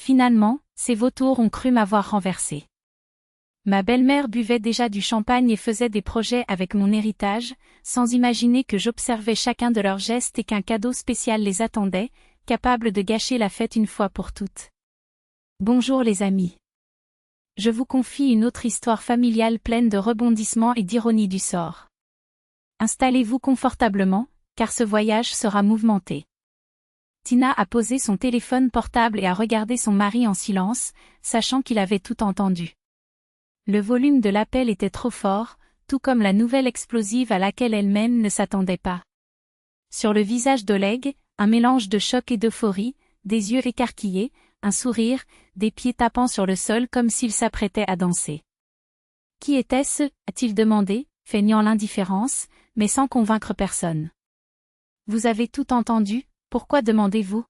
Finalement, ces vautours ont cru m'avoir renversé. Ma belle-mère buvait déjà du champagne et faisait des projets avec mon héritage, sans imaginer que j'observais chacun de leurs gestes et qu'un cadeau spécial les attendait, capable de gâcher la fête une fois pour toutes. Bonjour les amis. Je vous confie une autre histoire familiale pleine de rebondissements et d'ironie du sort. Installez-vous confortablement, car ce voyage sera mouvementé. Tina a posé son téléphone portable et a regardé son mari en silence, sachant qu'il avait tout entendu. Le volume de l'appel était trop fort, tout comme la nouvelle explosive à laquelle elle-même ne s'attendait pas. Sur le visage d'Oleg, un mélange de choc et d'euphorie, des yeux écarquillés, un sourire, des pieds tapant sur le sol comme s'il s'apprêtait à danser. « Qui était-ce » a-t-il demandé, feignant l'indifférence, mais sans convaincre personne. « Vous avez tout entendu, pourquoi demandez-vous »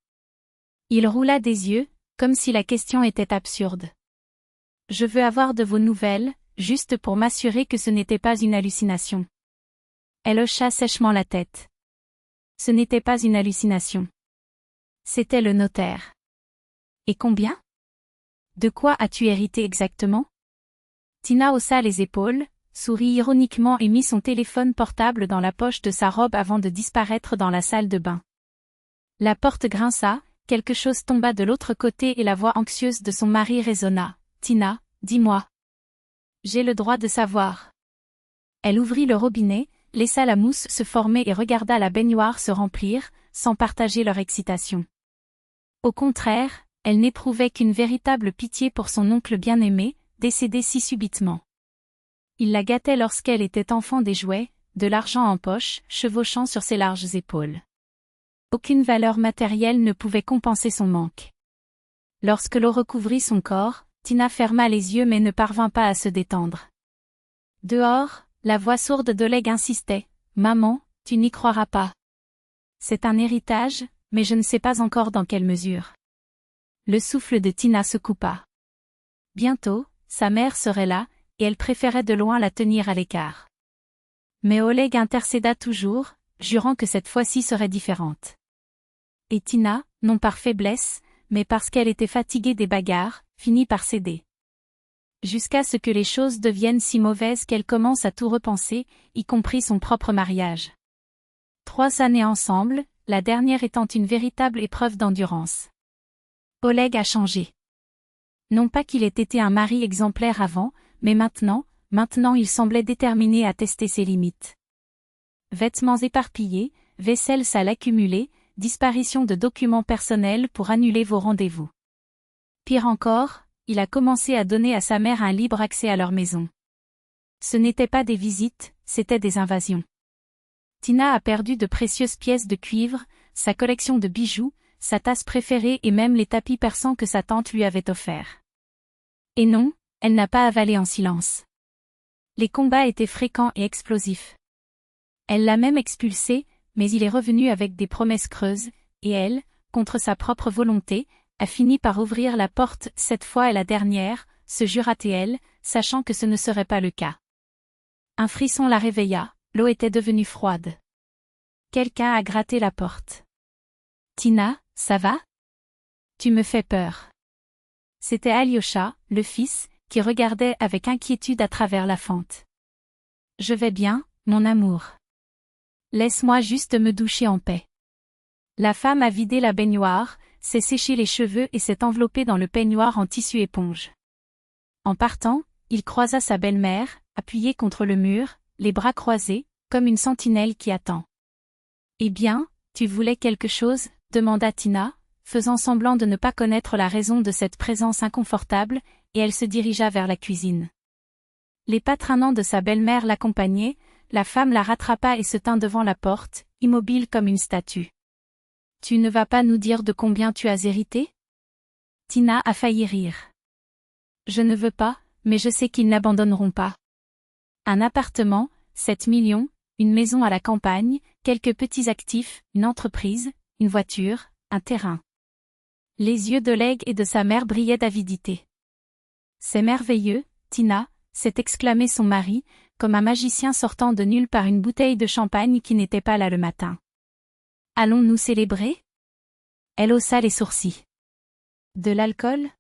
Il roula des yeux, comme si la question était absurde. « Je veux avoir de vos nouvelles, juste pour m'assurer que ce n'était pas une hallucination. » Elle hocha sèchement la tête. Ce n'était pas une hallucination. C'était le notaire. Et combien ? De quoi as-tu hérité exactement ? Tina haussa les épaules, sourit ironiquement et mit son téléphone portable dans la poche de sa robe avant de disparaître dans la salle de bain. La porte grinça, quelque chose tomba de l'autre côté et la voix anxieuse de son mari résonna. « Tina, dis-moi. J'ai le droit de savoir. » Elle ouvrit le robinet, laissa la mousse se former et regarda la baignoire se remplir, sans partager leur excitation. Au contraire, elle n'éprouvait qu'une véritable pitié pour son oncle bien-aimé, décédé si subitement. Il la gâtait lorsqu'elle était enfant des jouets, de l'argent en poche, chevauchant sur ses larges épaules. Aucune valeur matérielle ne pouvait compenser son manque. Lorsque l'eau recouvrit son corps, Tina ferma les yeux mais ne parvint pas à se détendre. Dehors, la voix sourde d'Oleg insistait. « Maman, tu n'y croiras pas. C'est un héritage, mais je ne sais pas encore dans quelle mesure. » Le souffle de Tina se coupa. Bientôt, sa mère serait là, et elle préférait de loin la tenir à l'écart. Mais Oleg intercéda toujours, jurant que cette fois-ci serait différente. Et Tina, non par faiblesse, mais parce qu'elle était fatiguée des bagarres, finit par céder. Jusqu'à ce que les choses deviennent si mauvaises qu'elle commence à tout repenser, y compris son propre mariage. 3 années ensemble, la dernière étant une véritable épreuve d'endurance. Oleg a changé. Non pas qu'il ait été un mari exemplaire avant, mais maintenant il semblait déterminé à tester ses limites. Vêtements éparpillés, vaisselle sale accumulée, disparition de documents personnels pour annuler vos rendez-vous. Pire encore, il a commencé à donner à sa mère un libre accès à leur maison. Ce n'étaient pas des visites, c'étaient des invasions. Tina a perdu de précieuses pièces de cuivre, sa collection de bijoux, sa tasse préférée et même les tapis persans que sa tante lui avait offerts. Et non, elle n'a pas avalé en silence. Les combats étaient fréquents et explosifs. Elle l'a même expulsé, mais il est revenu avec des promesses creuses, et elle, contre sa propre volonté, a fini par ouvrir la porte cette fois et la dernière, se jura-t-elle, sachant que ce ne serait pas le cas. Un frisson la réveilla, l'eau était devenue froide. Quelqu'un a gratté la porte. « Tina, ça va ? Tu me fais peur. » C'était Alyosha, le fils, qui regardait avec inquiétude à travers la fente. « Je vais bien, mon amour. Laisse-moi juste me doucher en paix. » La femme a vidé la baignoire, s'est séché les cheveux et s'est enveloppée dans le peignoir en tissu éponge. En partant, il croisa sa belle-mère, appuyée contre le mur, les bras croisés, comme une sentinelle qui attend. « Eh bien, tu voulais quelque chose ?» demanda Tina, faisant semblant de ne pas connaître la raison de cette présence inconfortable, et elle se dirigea vers la cuisine. Les pas traînants de sa belle-mère l'accompagnaient, la femme la rattrapa et se tint devant la porte, immobile comme une statue. « Tu ne vas pas nous dire de combien tu as hérité ?» Tina a failli rire. « Je ne veux pas, mais je sais qu'ils n'abandonneront pas. Un appartement, 7 millions, une maison à la campagne, quelques petits actifs, une entreprise, une voiture, un terrain. » Les yeux d'Oleg et de sa mère brillaient d'avidité. « C'est merveilleux, Tina !» s'est exclamé son mari, comme un magicien sortant de nulle part une bouteille de champagne qui n'était pas là le matin. « Allons-nous célébrer ?» Elle haussa les sourcils. De l'alcool?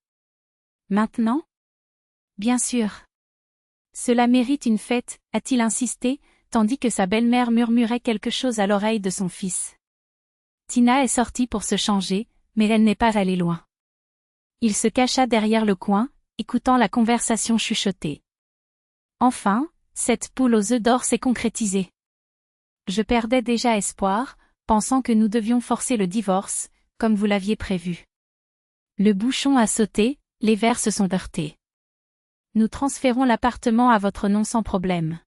Maintenant? Bien sûr. Cela mérite une fête, a-t-il insisté, tandis que sa belle-mère murmurait quelque chose à l'oreille de son fils. Tina est sortie pour se changer, mais elle n'est pas allée loin. Il se cacha derrière le coin, écoutant la conversation chuchotée. Enfin, cette poule aux œufs d'or s'est concrétisée. Je perdais déjà espoir, pensant que nous devions forcer le divorce, comme vous l'aviez prévu. Le bouchon a sauté, les verres se sont heurtés. Nous transférons l'appartement à votre nom sans problème.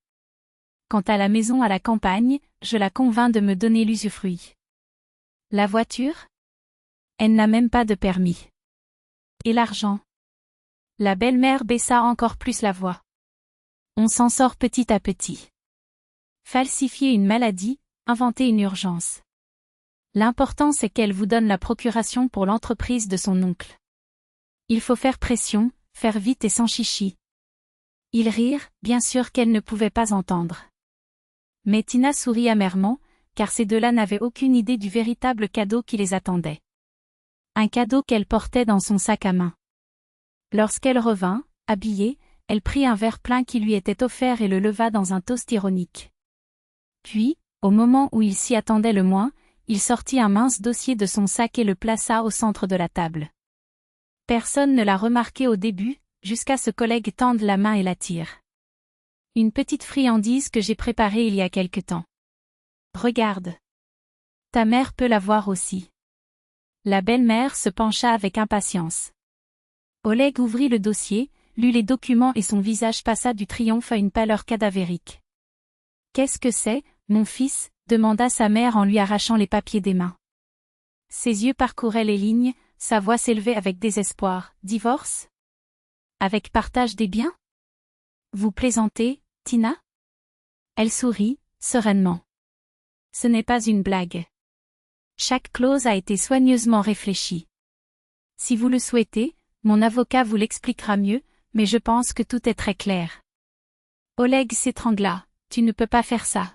Quant à la maison à la campagne, je la convainc de me donner l'usufruit. La voiture? Elle n'a même pas de permis. Et l'argent? La belle-mère baissa encore plus la voix. On s'en sort petit à petit. Falsifier une maladie, inventer une urgence. L'important c'est qu'elle vous donne la procuration pour l'entreprise de son oncle. Il faut faire pression, faire vite et sans chichi. Ils rirent, bien sûr qu'elle ne pouvait pas entendre. Mais Tina sourit amèrement, car ces deux-là n'avaient aucune idée du véritable cadeau qui les attendait. Un cadeau qu'elle portait dans son sac à main. Lorsqu'elle revint, habillée, elle prit un verre plein qui lui était offert et le leva dans un toast ironique. Puis, au moment où il s'y attendait le moins, il sortit un mince dossier de son sac et le plaça au centre de la table. Personne ne l'a remarqué au début, jusqu'à ce collègue tende la main et la tire. Une petite friandise que j'ai préparée il y a quelque temps. Regarde. Ta mère peut la voir aussi. La belle-mère se pencha avec impatience. Oleg ouvrit le dossier, lut les documents et son visage passa du triomphe à une pâleur cadavérique. Qu'est-ce que c'est, mon fils? Demanda sa mère en lui arrachant les papiers des mains. Ses yeux parcouraient les lignes, sa voix s'élevait avec désespoir. Divorce? Avec partage des biens? Vous plaisantez, Tina? Elle sourit, sereinement. Ce n'est pas une blague. Chaque clause a été soigneusement réfléchie. Si vous le souhaitez, mon avocat vous l'expliquera mieux, mais je pense que tout est très clair. Oleg s'étrangla. Tu ne peux pas faire ça.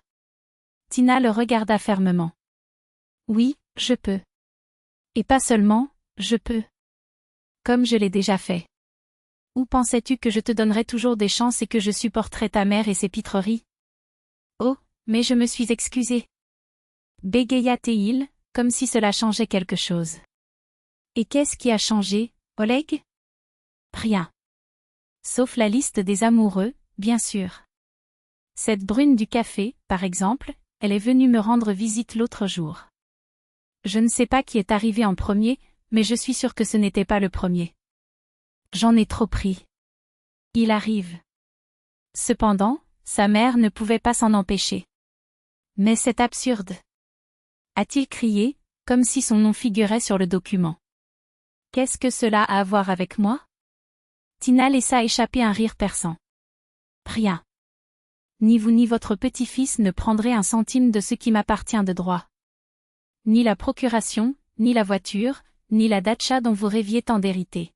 Tina le regarda fermement. Oui, je peux. Et pas seulement, je peux. Comme je l'ai déjà fait. Où pensais-tu que je te donnerais toujours des chances et que je supporterais ta mère et ses pitreries? Oh, mais je me suis excusée. Bégaya-t-il, comme si cela changeait quelque chose. Et qu'est-ce qui a changé, Oleg? Rien. Sauf la liste des amoureux, bien sûr. Cette brune du café, par exemple, elle est venue me rendre visite l'autre jour. Je ne sais pas qui est arrivé en premier, mais je suis sûre que ce n'était pas le premier. J'en ai trop pris. Il arrive. Cependant, sa mère ne pouvait pas s'en empêcher. Mais c'est absurde. A-t-il crié, comme si son nom figurait sur le document. Qu'est-ce que cela a à voir avec moi? Tina laissa échapper un rire perçant. Rien. Ni vous ni votre petit-fils ne prendrez un centime de ce qui m'appartient de droit. Ni la procuration, ni la voiture, ni la datcha dont vous rêviez tant d'hériter.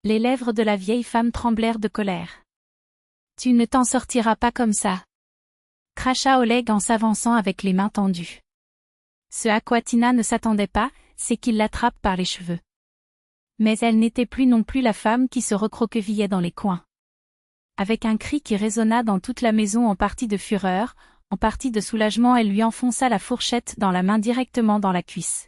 Les lèvres de la vieille femme tremblèrent de colère. Tu ne t'en sortiras pas comme ça. Cracha Oleg en s'avançant avec les mains tendues. Ce à quoi Tina ne s'attendait pas, c'est qu'il l'attrape par les cheveux. Mais elle n'était plus non plus la femme qui se recroquevillait dans les coins. Avec un cri qui résonna dans toute la maison en partie de fureur, en partie de soulagement, elle lui enfonça la fourchette dans la main directement dans la cuisse.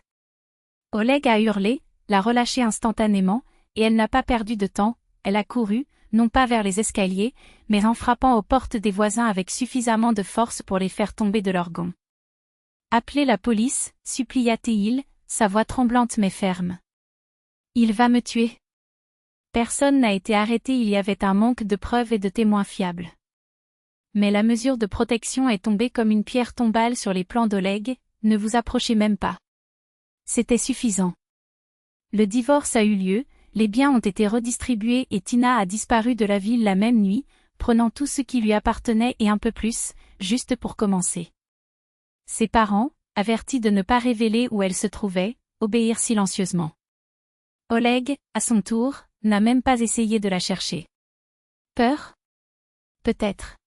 Oleg a hurlé, l'a relâché instantanément, et elle n'a pas perdu de temps, elle a couru, non pas vers les escaliers, mais en frappant aux portes des voisins avec suffisamment de force pour les faire tomber de leurs gonds. Appelez la police, supplia-t-il, sa voix tremblante mais ferme. Il va me tuer. Personne n'a été arrêté, il y avait un manque de preuves et de témoins fiables. Mais la mesure de protection est tombée comme une pierre tombale sur les plans d'Oleg, ne vous approchez même pas. C'était suffisant. Le divorce a eu lieu, les biens ont été redistribués et Tina a disparu de la ville la même nuit, prenant tout ce qui lui appartenait et un peu plus, juste pour commencer. Ses parents, avertis de ne pas révéler où elle se trouvait, obéirent silencieusement. Oleg, à son tour, n'a même pas essayé de la chercher. Peur? Peut-être.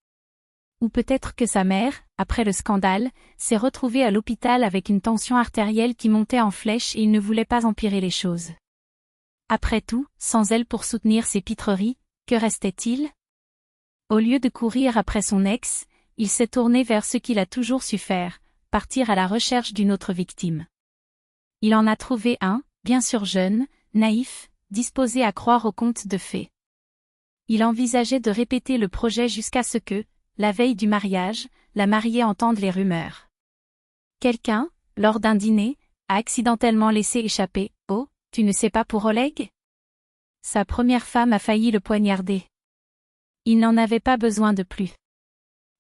Ou peut-être que sa mère, après le scandale, s'est retrouvée à l'hôpital avec une tension artérielle qui montait en flèche et il ne voulait pas empirer les choses. Après tout, sans elle pour soutenir ses pitreries, que restait-il? Au lieu de courir après son ex, il s'est tourné vers ce qu'il a toujours su faire, partir à la recherche d'une autre victime. Il en a trouvé un, bien sûr jeune, naïf, disposé à croire aux contes de fées. Il envisageait de répéter le projet jusqu'à ce que, la veille du mariage, la mariée entende les rumeurs. Quelqu'un, lors d'un dîner, a accidentellement laissé échapper « Oh, tu ne sais pas pour Oleg ?» Sa première femme a failli le poignarder. Il n'en avait pas besoin de plus.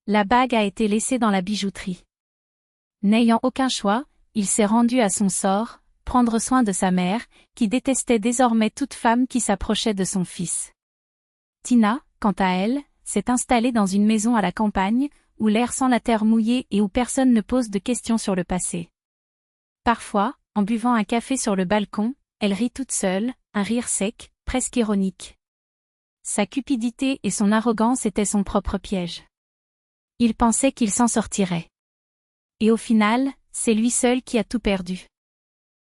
La bague a été laissée dans la bijouterie. N'ayant aucun choix, il s'est rendu à son sort, prendre soin de sa mère, qui détestait désormais toute femme qui s'approchait de son fils. Tina, quant à elle, s'est installée dans une maison à la campagne, où l'air sent la terre mouillée et où personne ne pose de questions sur le passé. Parfois, en buvant un café sur le balcon, elle rit toute seule, un rire sec, presque ironique. Sa cupidité et son arrogance étaient son propre piège. Il pensait qu'il s'en sortirait. Et au final, c'est lui seul qui a tout perdu.